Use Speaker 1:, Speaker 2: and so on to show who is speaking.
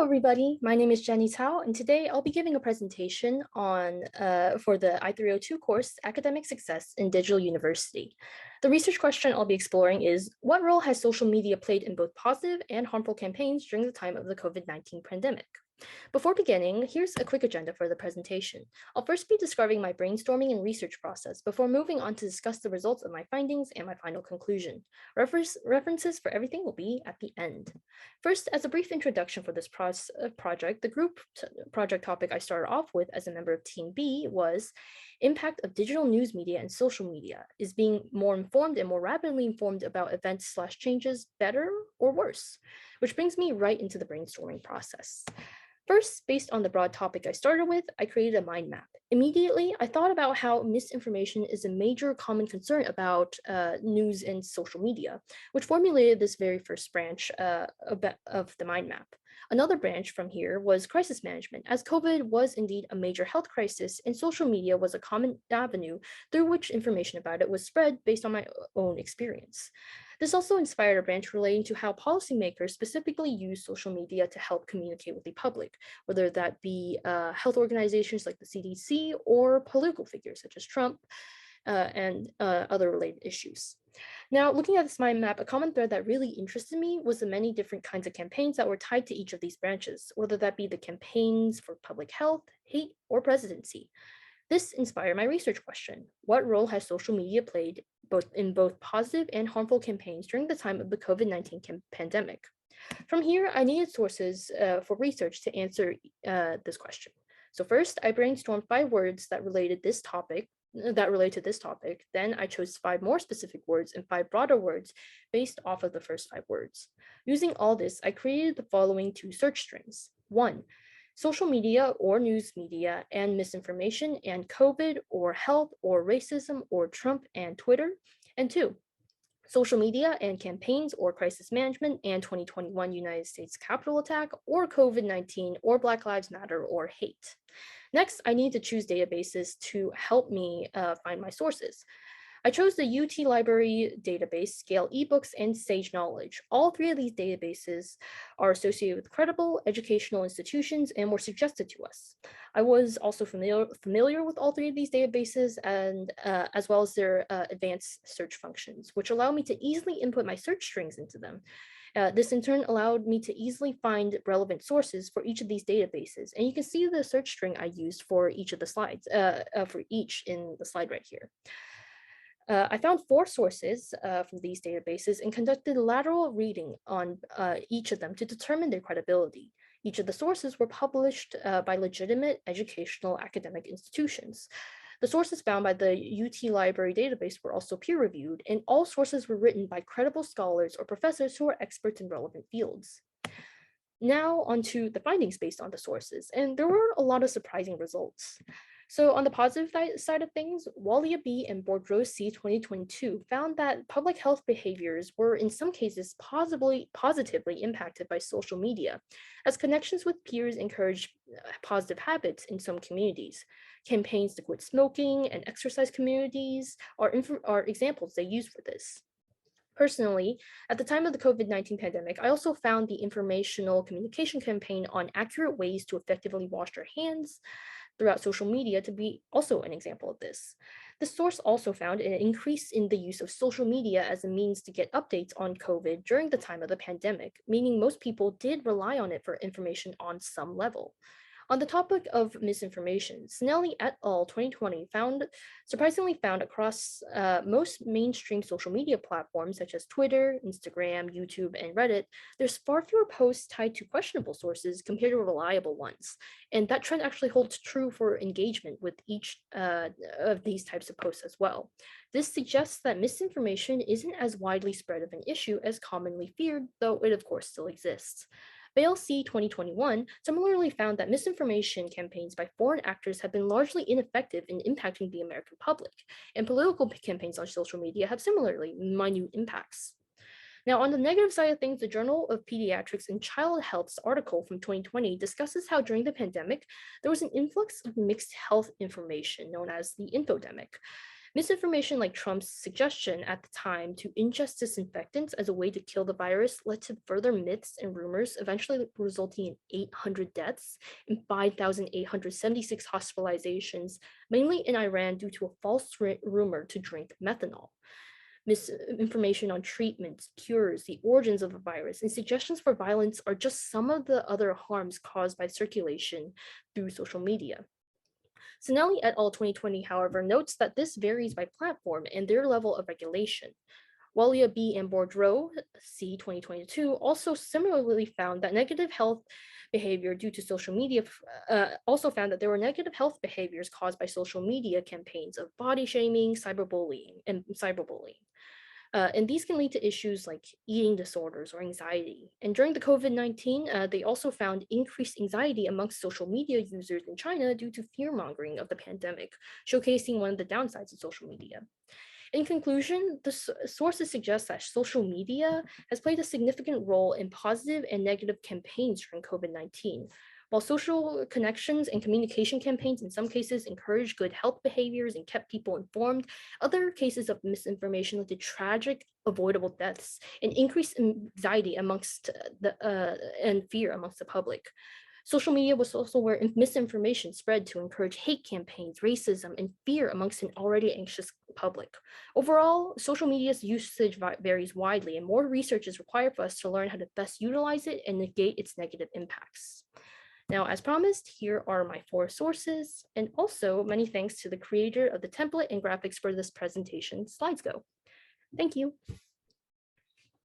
Speaker 1: everybody. My name is Jenny Tao, and today I'll be giving a presentation on for the I-302 course, Academic Success in Digital University. The research question I'll be exploring is, what role has social media played in both positive and harmful campaigns during the time of the COVID-19 pandemic? Before beginning, here's a quick agenda for the presentation. I'll first be describing my brainstorming and research process before moving on to discuss the results of my findings and my final conclusion. References for everything will be at the end. First, as a brief introduction for this project, the group project topic I started off with as a member of Team B was impact of digital news media and social media. Is being more informed and more rapidly informed about events/changes better or worse? Which brings me right into the brainstorming process. First, based on the broad topic I started with, I created a mind map. Immediately, I thought about how misinformation is a major common concern about news and social media, which formulated this very first branch of the mind map. Another branch from here was crisis management, as COVID was indeed a major health crisis, and social media was a common avenue through which information about it was spread based on my own experience. This also inspired a branch relating to how policymakers specifically use social media to help communicate with the public, whether that be health organizations like the CDC or political figures such as Trump and other related issues. Now, looking at this mind map, a common thread that really interested me was the many different kinds of campaigns that were tied to each of these branches, whether that be the campaigns for public health, hate, or presidency. This inspired my research question. What role has social media played in both positive and harmful campaigns during the time of the COVID-19 pandemic? From here, I needed sources for research to answer this question. So first, I brainstormed 5 words that related to this topic. Then I chose 5 more specific words and 5 broader words based off of the first 5 words. Using all this, I created the following 2 search strings. 1, social media or news media and misinformation and COVID or health or racism or Trump and Twitter. And 2, social media and campaigns or crisis management and 2021 United States Capitol attack or COVID-19 or Black Lives Matter or hate. Next, I need to choose databases to help me find my sources. I chose the UT Library database, Scale eBooks, and Sage Knowledge. All 3 of these databases are associated with credible educational institutions and were suggested to us. I was also familiar with all 3 of these databases and as well as their advanced search functions, which allow me to easily input my search strings into them. This in turn allowed me to easily find relevant sources for each of these databases. And you can see the search string I used for each of the slides, for each in the slide right here. I found 4 sources from these databases and conducted lateral reading on each of them to determine their credibility. Each of the sources were published by legitimate educational academic institutions. The sources found by the UT Library database were also peer-reviewed, and all sources were written by credible scholars or professors who are experts in relevant fields. Now onto the findings based on the sources, and there were a lot of surprising results. So on the positive side of things, Walia B and Bourdreau C 2022 found that public health behaviors were in some cases positively impacted by social media, as connections with peers encouraged positive habits in some communities. Campaigns to quit smoking and exercise communities are examples they use for this. Personally, at the time of the COVID-19 pandemic, I also found the informational communication campaign on accurate ways to effectively wash your hands throughout social media to be also an example of this. The source also found an increase in the use of social media as a means to get updates on COVID during the time of the pandemic, meaning most people did rely on it for information on some level. On the topic of misinformation, Snelly et al. 2020 surprisingly found across most mainstream social media platforms such as Twitter, Instagram, YouTube, and Reddit, there's far fewer posts tied to questionable sources compared to reliable ones. And that trend actually holds true for engagement with each of these types of posts as well. This suggests that misinformation isn't as widely spread of an issue as commonly feared, though it of course still exists. Bale C 2021 similarly found that misinformation campaigns by foreign actors have been largely ineffective in impacting the American public, and political campaigns on social media have similarly minute impacts. Now, on the negative side of things, the Journal of Pediatrics and Child Health's article from 2020 discusses how during the pandemic, there was an influx of mixed health information known as the infodemic. Misinformation like Trump's suggestion at the time to ingest disinfectants as a way to kill the virus led to further myths and rumors, eventually resulting in 800 deaths and 5,876 hospitalizations, mainly in Iran due to a false rumor to drink methanol. Misinformation on treatments, cures, the origins of the virus, and suggestions for violence are just some of the other harms caused by circulation through social media. Sinelli et al. 2020, however, notes that this varies by platform and their level of regulation. Walia B. and Boudreau, C. 2022, also similarly found that negative health behavior due to social media, also found that there were negative health behaviors caused by social media campaigns of body shaming, cyberbullying. And these can lead to issues like eating disorders or anxiety. And during the COVID-19, they also found increased anxiety amongst social media users in China due to fear mongering of the pandemic, showcasing one of the downsides of social media. In conclusion, the sources suggest that social media has played a significant role in positive and negative campaigns during COVID-19. While social connections and communication campaigns in some cases encouraged good health behaviors and kept people informed, other cases of misinformation led to tragic avoidable deaths and increased anxiety amongst and fear amongst the public. Social media was also where misinformation spread to encourage hate campaigns, racism, and fear amongst an already anxious public. Overall, social media's usage varies widely, and more research is required for us to learn how to best utilize it and negate its negative impacts. Now, as promised, here are my 4 sources, and also many thanks to the creator of the template and graphics for this presentation, SlidesGo. Thank you.